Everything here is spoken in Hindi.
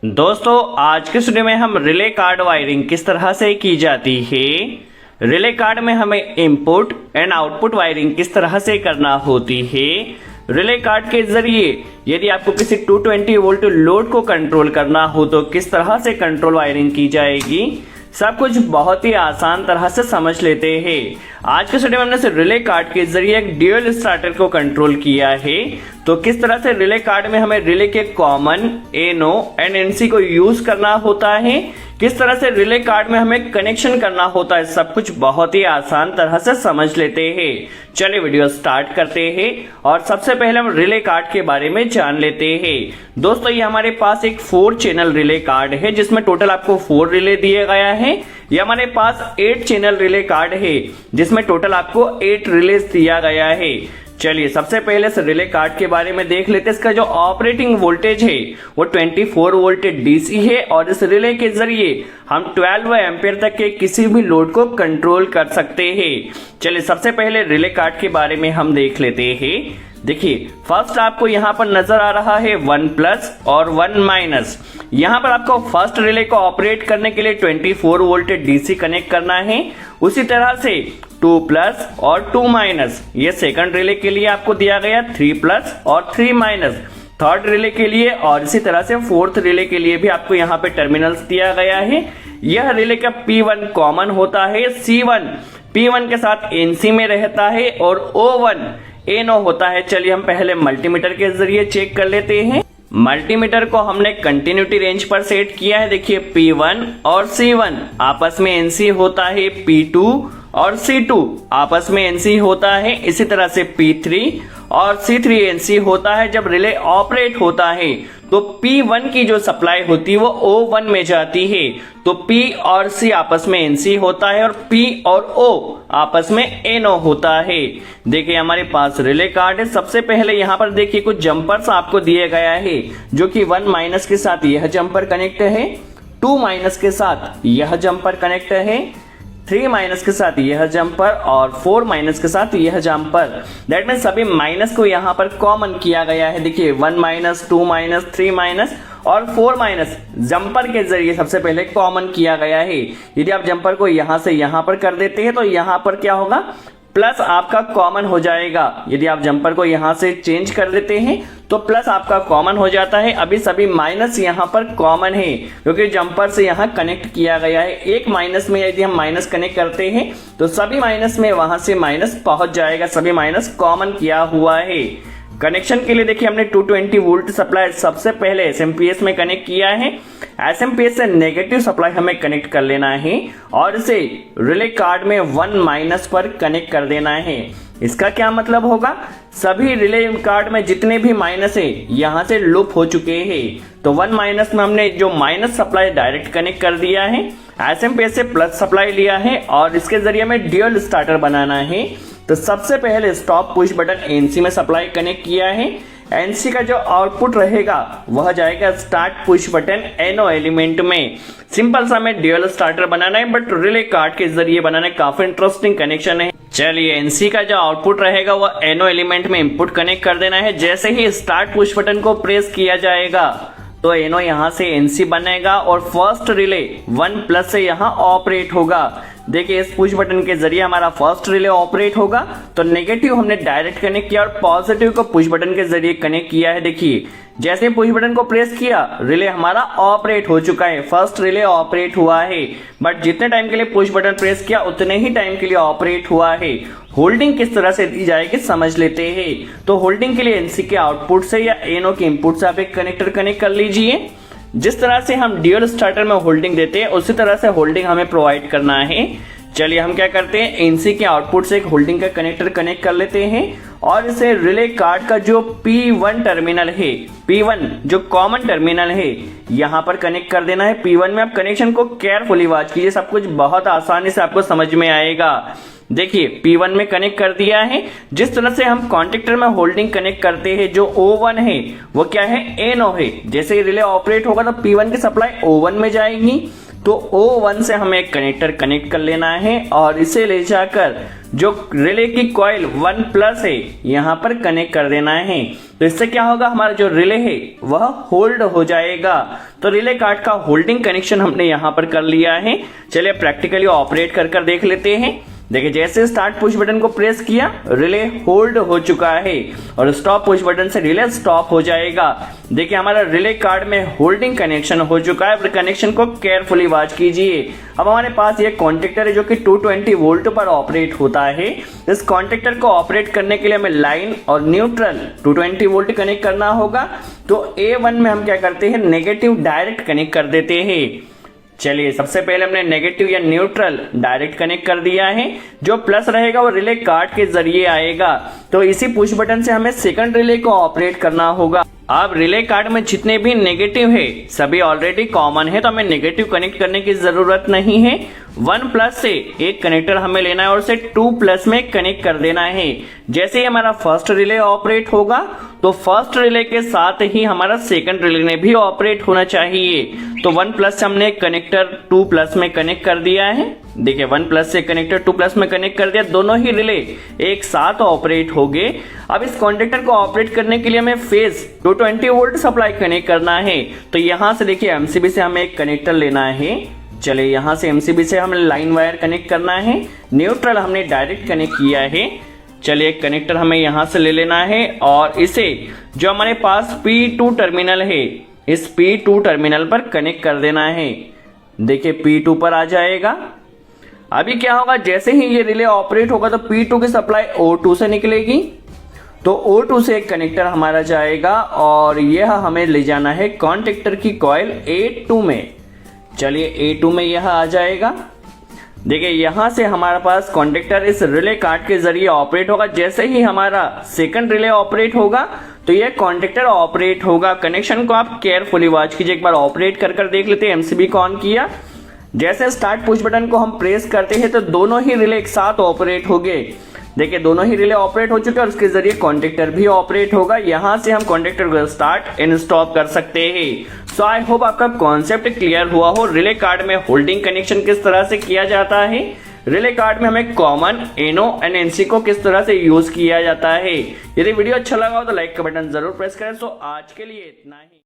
दोस्तों आज के वीडियो में हम रिले कार्ड वायरिंग किस तरह से की जाती है, रिले कार्ड में हमें इनपुट एंड आउटपुट वायरिंग किस तरह से करना होती है, रिले कार्ड के जरिए यदि आपको किसी 220 वोल्ट लोड को कंट्रोल करना हो तो किस तरह से कंट्रोल वायरिंग की जाएगी, सब कुछ बहुत ही आसान तरह से समझ लेते हैं। आज के वीडियो में हमने सिर्फ रिले कार्ड के जरिए एक ड्यूअल स्टार्टर को कंट्रोल किया है। तो किस तरह से रिले कार्ड में हमें रिले के कॉमन एनो एंड एनसी को यूज करना होता है, किस तरह से रिले कार्ड में हमें कनेक्शन करना होता है, सब कुछ बहुत ही आसान तरह से समझ लेते हैं। चलिए वीडियो स्टार्ट करते हैं और सबसे पहले हम रिले कार्ड के बारे में जान लेते हैं। दोस्तों ये हमारे पास एक 4 चैनल रिले कार्ड है जिसमें टोटल आपको 4 रिले दिए गया है। ये हमारे पास 8 चैनल रिले कार्ड है जिसमें टोटल आपको 8 रिलेज दिया गया है। चलिए सबसे पहले से रिले कार्ड के बारे में देख लेते हैं। इसका जो ऑपरेटिंग वोल्टेज है वो 24 वोल्ट डीसी है और इस रिले के जरिए हम 12 एम्पियर तक के किसी भी लोड को कंट्रोल कर सकते हैं। चलिए सबसे पहले रिले कार्ड के बारे में हम देख लेते हैं। देखिए फर्स्ट आपको यहाँ पर नजर आ रहा है 1 प्लस और 1 माइनस। यहाँ पर आपको फर्स्ट रिले को ऑपरेट करने के लिए 24 वोल्ट डीसी कनेक्ट करना है। उसी तरह से 2 प्लस और 2 माइनस ये सेकंड रिले के लिए आपको दिया गया 3 प्लस और 3 माइनस थर्ड रिले के लिए, और इसी तरह से फोर्थ रिले के लिए भी आपको यहाँ पे टर्मिनल्स दिया गया है। यह रिले का P1 कॉमन होता है, C1 P1 के साथ NC में रहता है और O1 एनो होता है। चलिए हम पहले मल्टीमीटर के जरिए चेक कर लेते हैं। मल्टीमीटर को हमने कंटिन्यूटी रेंज पर सेट किया है। देखिए P1 और C1 आपस में NC होता है, P2 और C2 आपस में NC होता है, इसी तरह से P3 और C3 NC होता है। जब रिले ऑपरेट होता है तो P1 की जो सप्लाई होती है वो O1 में जाती है, तो P और C आपस में NC होता है और P और O आपस में NO होता है। देखिए हमारे पास रिले कार्ड है। सबसे पहले यहाँ पर देखिए कुछ जंपर्स आपको दिए गया है जो कि 1 माइनस के साथ यह जंपर कनेक्ट है, 2 माइनस के साथ यह जंपर कनेक्ट है, 3 माइनस के साथ यह जंपर और 4 माइनस के साथ यह जंपर। दैट मीन सभी माइनस को यहाँ पर कॉमन किया गया है। देखिए 1 माइनस, 2 माइनस, 3 माइनस और 4 माइनस जंपर के जरिए सबसे पहले कॉमन किया गया है। यदि आप जंपर को यहाँ से यहाँ पर कर देते हैं तो यहाँ पर क्या होगा, प्लस आपका कॉमन हो जाएगा। यदि आप जंपर को यहाँ से चेंज कर देते हैं तो प्लस आपका कॉमन हो जाता है। अभी सभी माइनस यहाँ पर कॉमन है क्योंकि जंपर से यहाँ कनेक्ट किया गया है। एक माइनस में यदि हम माइनस कनेक्ट करते हैं तो सभी माइनस में वहां से माइनस पहुंच जाएगा, सभी माइनस कॉमन किया हुआ है। कनेक्शन के लिए देखिए हमने 220 वोल्ट सप्लाई सबसे पहले एसएमपीएस में कनेक्ट किया है। एसएमपीएस से नेगेटिव सप्लाई हमें कनेक्ट कर लेना है और इसे रिले कार्ड में 1 माइनस पर कनेक्ट कर देना है। इसका क्या मतलब होगा, सभी रिले कार्ड में जितने भी माइनस है यहाँ से लूप हो चुके हैं। तो 1 माइनस में हमने जो माइनस सप्लाई डायरेक्ट कनेक्ट कर दिया है, एसएमपीएस से प्लस सप्लाई लिया है और इसके जरिए हमें ड्यूअल स्टार्टर बनाना है। तो सबसे पहले स्टॉप पुश बटन एनसी में सप्लाई कनेक्ट किया है। एनसी का जो आउटपुट रहेगा वह जाएगा स्टार्ट पुश बटन एनो एलिमेंट में। सिंपल सा हमें ड्यूअल स्टार्टर बनाना है बट रिले कार्ड के जरिए बनाना है, काफी इंटरेस्टिंग कनेक्शन है। चलिए एनसी का जो आउटपुट रहेगा वह एनो एलिमेंट में इनपुट कनेक्ट कर देना है। जैसे ही स्टार्ट पुश बटन को प्रेस किया जाएगा तो एनो यहाँ से एनसी बनेगा और फर्स्ट रिले 1 प्लस से यहाँ ऑपरेट होगा। देखिए इस पुश बटन के जरिए हमारा फर्स्ट रिले ऑपरेट होगा। तो नेगेटिव हमने डायरेक्ट कनेक्ट किया और पॉजिटिव को पुश बटन के जरिए कनेक्ट किया है। देखिए जैसे पुश बटन को प्रेस किया रिले हमारा ऑपरेट हो चुका है, फर्स्ट रिले ऑपरेट हुआ है। बट जितने टाइम के लिए पुश बटन प्रेस किया उतने ही टाइम के लिए ऑपरेट हुआ है। होल्डिंग किस तरह से दी जाएगी समझ लेते हैं। तो होल्डिंग के लिए एनसी के आउटपुट से या एनो के इनपुट से आप एक कनेक्टर कनेक्ट कर लीजिए। जिस तरह से हम ड्यूअल स्टार्टर में होल्डिंग देते हैं उसी तरह से होल्डिंग हमें प्रोवाइड करना है। चलिए हम क्या करते हैं, एनसी के आउटपुट से एक होल्डिंग का कनेक्टर कनेक्ट कर लेते हैं और इसे रिले कार्ड का जो P1 टर्मिनल है, P1 जो कॉमन टर्मिनल है यहाँ पर कनेक्ट कर देना है। P1 में आप कनेक्शन को केयरफुली वॉच कीजिए, सब कुछ बहुत आसानी से आपको समझ में आएगा। देखिए P1 में कनेक्ट कर दिया है। जिस तरह से हम कॉन्टेक्टर में होल्डिंग कनेक्ट करते हैं, जो O1 है वो क्या है, एनो है। जैसे ही रिले ऑपरेट होगा तो P1 की सप्लाई O1 में जाएगी, तो O1 से हमें एक कनेक्टर कनेक्ट कर लेना है और इसे ले जाकर जो रिले की कॉइल 1+ है यहाँ पर कनेक्ट कर देना है। तो इससे क्या होगा, हमारा जो रिले है वह होल्ड हो जाएगा। तो रिले कार्ड का होल्डिंग कनेक्शन हमने यहाँ पर कर लिया है। चलिए प्रैक्टिकली ऑपरेट कर देख लेते हैं। देखिए जैसे स्टार्ट पुश बटन को प्रेस किया, रिले होल्ड हो चुका है और स्टॉप पुश बटन से रिले स्टॉप हो जाएगा। देखिए हमारा रिले कार्ड में होल्डिंग कनेक्शन हो चुका है। कनेक्शन को केयरफुली वॉच कीजिए। अब हमारे पास ये कॉन्टेक्टर है जो कि 220 वोल्ट पर ऑपरेट होता है। इस कॉन्टेक्टर को ऑपरेट करने के लिए हमें लाइन और न्यूट्रल 220 वोल्ट कनेक्ट करना होगा। तो A1 में हम क्या करते हैं, नेगेटिव डायरेक्ट कनेक्ट कर देते हैं। चलिए सबसे पहले हमने नेगेटिव या न्यूट्रल डायरेक्ट कनेक्ट कर दिया है। जो प्लस रहेगा वो रिले कार्ड के जरिए आएगा। तो इसी पुश बटन से हमें सेकंड रिले को ऑपरेट करना होगा। अब रिले कार्ड में जितने भी नेगेटिव है सभी ऑलरेडी कॉमन है, तो हमें नेगेटिव कनेक्ट करने की जरूरत नहीं है। 1+ से एक कनेक्टर हमें लेना है और उसे 2+ में कनेक्ट कर देना है। जैसे ही हमारा फर्स्ट रिले ऑपरेट होगा तो फर्स्ट रिले के साथ ही हमारा सेकंड रिले ने भी ऑपरेट होना चाहिए। तो 1+ से हमने कनेक्टर 2+ में कनेक्ट कर दिया है। देखिए 1+ से कनेक्टर 2+ में कनेक्ट कर दिया, दोनों ही रिले एक साथ ऑपरेट हो गए। अब इस कॉन्टेक्टर को ऑपरेट करने के लिए हमें फेज 220 वोल्ट सप्लाई कनेक्ट करना है। तो यहां से देखिए MCB से हमें एक कनेक्टर लेना है। चलिए यहां से MCB से हमें लाइन वायर कनेक्ट करना है। न्यूट्रल हमने डायरेक्ट कनेक्ट किया है। चलिए एक कनेक्टर हमें यहां से ले लेना है और इसे जो हमारे पास P2 टर्मिनल है इस P2 टर्मिनल पर कनेक्ट कर देना है। देखिए P2 पर आ जाएगा। अभी क्या होगा, जैसे ही ये रिले ऑपरेट होगा तो P2 की सप्लाई O2 से निकलेगी। तो O2 से एक कनेक्टर हमारा जाएगा और यह हमें ले जाना है कॉन्टेक्टर की कॉइल A2 में। चलिए A2 में यह आ जाएगा। देखिए यहां से हमारे पास कॉन्टेक्टर इस रिले कार्ड के जरिए ऑपरेट होगा। जैसे ही हमारा सेकंड रिले ऑपरेट होगा तो यह कॉन्टेक्टर ऑपरेट होगा। कनेक्शन को आप केयरफुली वॉच कीजिए। एक बार ऑपरेट कर देख लेते हैं। MCB को ऑन किया, जैसे स्टार्ट पुश बटन को हम प्रेस करते हैं तो दोनों ही रिले एक साथ ऑपरेट हो गए। देखिए दोनों ही रिले ऑपरेट हो चुके हैं और उसके जरिए कॉन्टेक्टर भी ऑपरेट होगा। यहां से हम कॉन्टेक्टर को स्टार्ट एंड स्टॉप कर सकते हैं। सो आई होप आपका कॉन्सेप्ट क्लियर हुआ हो। रिले कार्ड में होल्डिंग कनेक्शन किस तरह से किया जाता है, रिले कार्ड में हमें कॉमन, NO एंड NC को किस तरह से यूज किया जाता है। यदि वीडियो अच्छा लगा हो तो लाइक का बटन जरूर प्रेस करें। सो आज के लिए इतना ही।